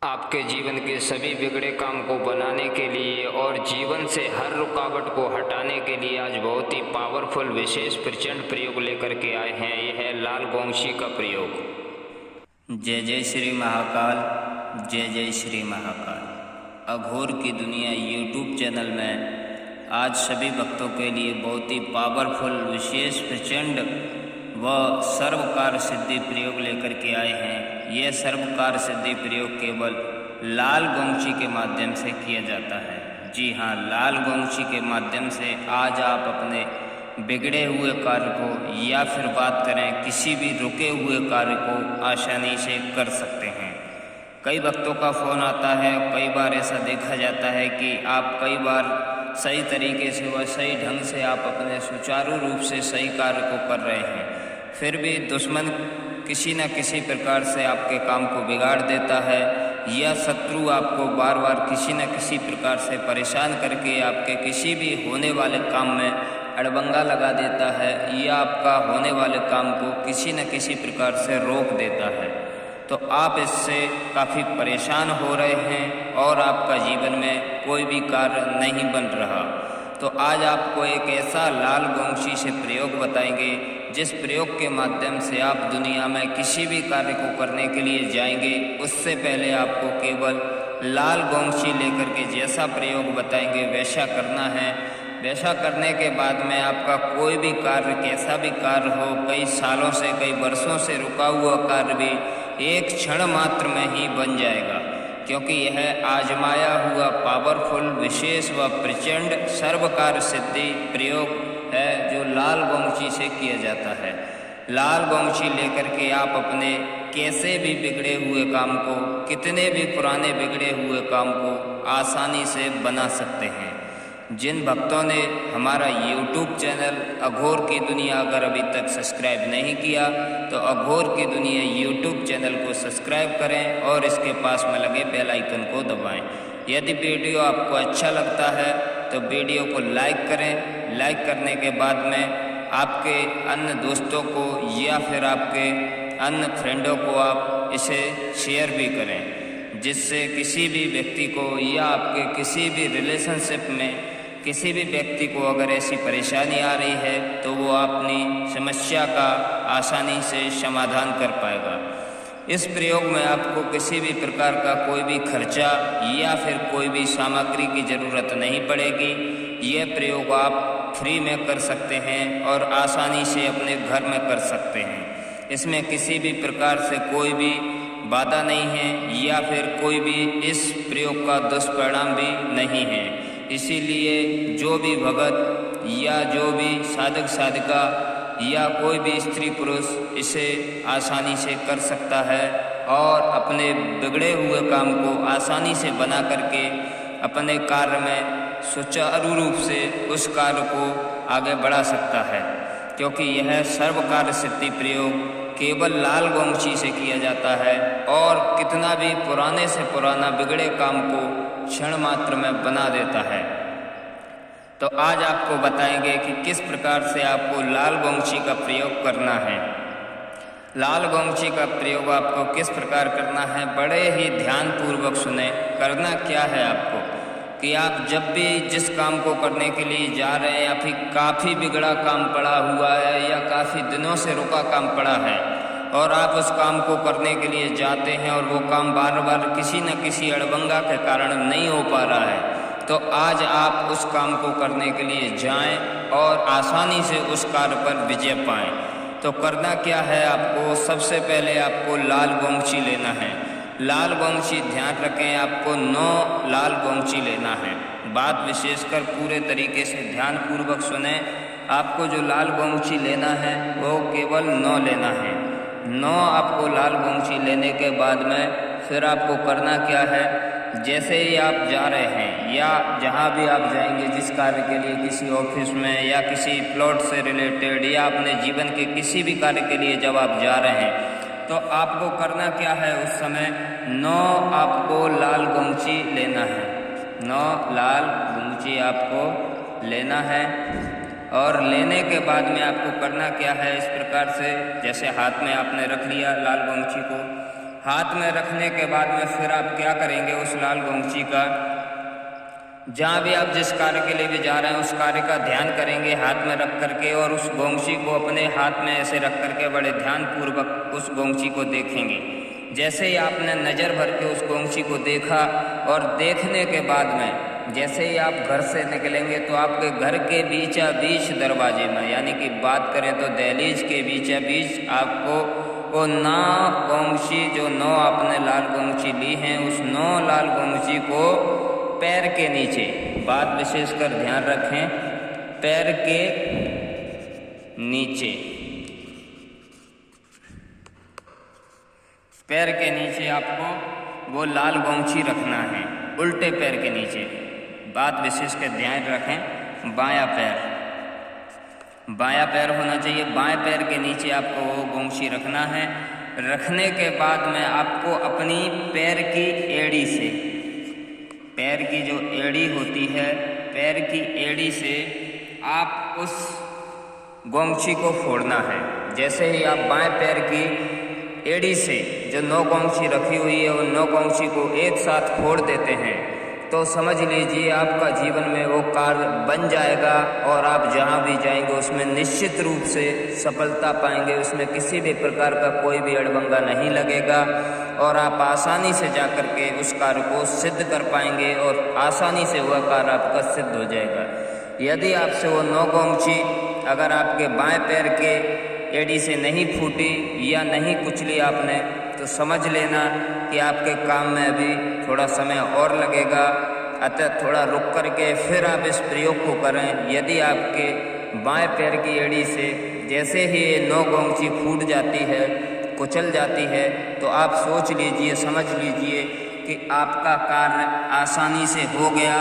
आपके जीवन के सभी बिगड़े काम को बनाने के लिए और जीवन से हर रुकावट को हटाने के लिए आज बहुत ही पावरफुल विशेष प्रचंड प्रयोग लेकर के आए हैं। यह है लाल गोंगशी का प्रयोग। जय जय श्री महाकाल, जय जय श्री महाकाल। अघोर की दुनिया यूट्यूब चैनल में आज सभी भक्तों के लिए बहुत ही पावरफुल विशेष प्रचंड व सर्वकार सिद्धि प्रयोग लेकर के आए हैं। यह सर्वकार सिद्धि प्रयोग केवल लाल गोंगशी के माध्यम से किया जाता है। जी हाँ, लाल गोंगशी के माध्यम से आज आप अपने बिगड़े हुए कार्य को या फिर बात करें किसी भी रुके हुए कार्य को आसानी से कर सकते हैं। कई भक्तों का फ़ोन आता है, कई बार ऐसा देखा जाता है कि आप कई बार सही तरीके से व सही ढंग से आप अपने सुचारू रूप से सही कार्य को कर रहे हैं, फिर भी दुश्मन किसी न किसी प्रकार से आपके काम को बिगाड़ देता है या शत्रु आपको बार बार किसी न किसी प्रकार से परेशान करके आपके किसी भी होने वाले काम में अड़बंगा लगा देता है या आपका होने वाले काम को किसी न किसी प्रकार से रोक देता है। तो आप इससे काफ़ी परेशान हो रहे हैं और आपका जीवन में कोई भी कार्य नहीं बन रहा। तो आज आपको एक ऐसा लाल गोंगशी से प्रयोग बताएंगे जिस प्रयोग के माध्यम से आप दुनिया में किसी भी कार्य को करने के लिए जाएंगे, उससे पहले आपको केवल लाल गोंगशी लेकर के जैसा प्रयोग बताएंगे वैसा करना है। वैसा करने के बाद में आपका कोई भी कार्य, कैसा भी कार्य हो, कई सालों से कई वर्षों से रुका हुआ कार्य भी एक क्षण मात्र में ही बन जाएगा, क्योंकि यह आजमाया हुआ पावरफुल विशेष व प्रचंड सर्वकार सिद्धि प्रयोग है जो लाल गोंगशी से किया जाता है। लाल गोंगशी लेकर के आप अपने कैसे भी बिगड़े हुए काम को, कितने भी पुराने बिगड़े हुए काम को आसानी से बना सकते हैं। जिन भक्तों ने हमारा YouTube चैनल अघोर की दुनिया अगर अभी तक सब्सक्राइब नहीं किया तो अघोर की दुनिया YouTube चैनल को सब्सक्राइब करें और इसके पास में लगे बेल आइकन को दबाएं। यदि वीडियो आपको अच्छा लगता है तो वीडियो को लाइक करें। लाइक करने के बाद में आपके अन्य दोस्तों को या फिर आपके अन्य फ्रेंडों को आप इसे शेयर भी करें, जिससे किसी भी व्यक्ति को या आपके किसी भी रिलेशनशिप में किसी भी व्यक्ति को अगर ऐसी परेशानी आ रही है तो वो अपनी समस्या का आसानी से समाधान कर पाएगा। इस प्रयोग में आपको किसी भी प्रकार का कोई भी खर्चा या फिर कोई भी सामग्री की ज़रूरत नहीं पड़ेगी। यह प्रयोग आप फ्री में कर सकते हैं और आसानी से अपने घर में कर सकते हैं। इसमें किसी भी प्रकार से कोई भी बाधा नहीं है या फिर कोई भी इस प्रयोग का दुष्परिणाम भी नहीं है। इसीलिए जो भी भगत या जो भी साधक साधिका या कोई भी स्त्री पुरुष इसे आसानी से कर सकता है और अपने बिगड़े हुए काम को आसानी से बना करके अपने कार्य में सुचारू रूप से उस कार्य को आगे बढ़ा सकता है, क्योंकि यह सर्वकार सिद्धि प्रयोग केवल लाल गोंगशी से किया जाता है और कितना भी पुराने से पुराना बिगड़े काम को क्षण मात्र में बना देता है। तो आज आपको बताएंगे कि किस प्रकार से आपको लाल गोंगशी का प्रयोग करना है। लाल गोंगशी का प्रयोग आपको किस प्रकार करना है, बड़े ही ध्यानपूर्वक सुने। करना क्या है आपको कि आप जब भी जिस काम को करने के लिए जा रहे हैं या फिर काफ़ी बिगड़ा काम पड़ा हुआ है या काफ़ी दिनों से रुका काम पड़ा है और आप उस काम को करने के लिए जाते हैं और वो काम बार बार किसी न किसी अड़बंगा के कारण नहीं हो पा रहा है, तो आज आप उस काम को करने के लिए जाएं और आसानी से उस कार्य पर विजय पाएं। तो करना क्या है आपको, सबसे पहले आपको लाल गोंगशी लेना है। लाल गोंगशी ध्यान रखें, आपको 9 लाल गोंगशी लेना है। बात विशेषकर पूरे तरीके से ध्यानपूर्वक सुने। आपको जो लाल गोंगशी लेना है वो केवल 9 लेना है। 9 आपको लाल गोंगशी लेने के बाद में फिर आपको करना क्या है, जैसे ही आप जा रहे हैं या जहाँ भी आप जाएंगे जिस कार्य के लिए, किसी ऑफिस में या किसी प्लॉट से रिलेटेड या अपने जीवन के किसी भी कार्य के लिए जब आप जा रहे हैं तो आपको करना क्या है, उस समय 9 आपको लाल गोंगशी लेना है। 9 लाल गोंगशी आपको लेना है और लेने के बाद में आपको करना क्या है, इस प्रकार से जैसे हाथ में आपने रख लिया लाल गोंगशी को, हाथ में रखने के बाद में फिर आप क्या करेंगे, उस लाल गोंगची का जहाँ भी आप जिस कार्य के लिए भी जा रहे हैं उस कार्य का ध्यान करेंगे हाथ में रख करके, और उस गोंगची को अपने हाथ में ऐसे रख करके बड़े ध्यानपूर्वक उस गोंगची को देखेंगे। जैसे ही आपने नज़र भर के उस गोंगची को देखा, और देखने के बाद में जैसे ही आप घर से निकलेंगे तो आपके घर के बीचा बीच दरवाजे में, यानी कि बात करें तो दहलीज के बीचा बीच आपको वो 9 गोंगची, जो 9 आपने लाल गोंगची ली हैं, उस 9 लाल गोंगची को पैर के नीचे, बात विशेषकर ध्यान रखें, पैर के नीचे, पैर के नीचे आपको वो लाल गोंगची रखना है, उल्टे पैर के नीचे। बात विशेषकर ध्यान रखें, बायां पैर होना चाहिए, बाएं पैर के नीचे आपको वो गोंगची रखना है। रखने के बाद में आपको अपनी पैर की एड़ी से, पैर की जो एड़ी होती है, पैर की एड़ी से आप उस गोंगची को फोड़ना है। जैसे ही आप बाएं पैर की एड़ी से जो 9 गोंगची रखी हुई है उन 9 गोंगची को एक साथ फोड़ देते हैं, तो समझ लीजिए आपका जीवन में वो कार्य बन जाएगा, और आप जहाँ भी जाएंगे उसमें निश्चित रूप से सफलता पाएंगे। उसमें किसी भी प्रकार का कोई भी अड़बंगा नहीं लगेगा, और आप आसानी से जाकर के उस कार्य को सिद्ध कर पाएंगे, और आसानी से वह कार्य आपका सिद्ध हो जाएगा। यदि आपसे वो 9 गोंगची अगर आपके बाएं पैर के एड़ी से नहीं फूटी या नहीं कुचली आपने, तो समझ लेना कि आपके काम में अभी थोड़ा समय और लगेगा। अतः थोड़ा रुक करके फिर आप इस प्रयोग को करें। यदि आपके बाएं पैर की एड़ी से जैसे ही ये 9 गोंगची फूट जाती है, कुचल जाती है, तो आप सोच लीजिए, समझ लीजिए कि आपका कार्य आसानी से हो गया,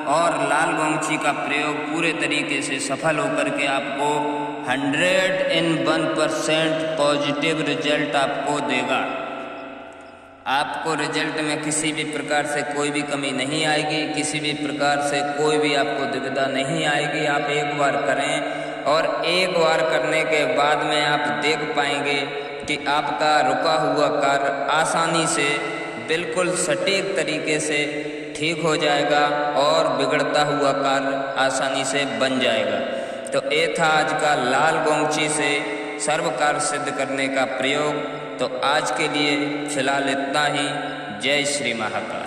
और लाल गोंगची का प्रयोग पूरे तरीके से सफल होकर के आपको 101% पॉजिटिव रिजल्ट आपको देगा। आपको रिजल्ट में किसी भी प्रकार से कोई भी कमी नहीं आएगी, किसी भी प्रकार से कोई भी आपको दुविधा नहीं आएगी। आप एक बार करें, और एक बार करने के बाद में आप देख पाएंगे कि आपका रुका हुआ कार्य आसानी से, बिल्कुल सटीक तरीके से ठीक हो जाएगा, और बिगड़ता हुआ कार्य आसानी से बन जाएगा। तो ये था आज का लाल गोंगची से सर्व कार्य सिद्ध करने का प्रयोग। तो आज के लिए फिलहाल इतना ही। जय श्री महाकाल।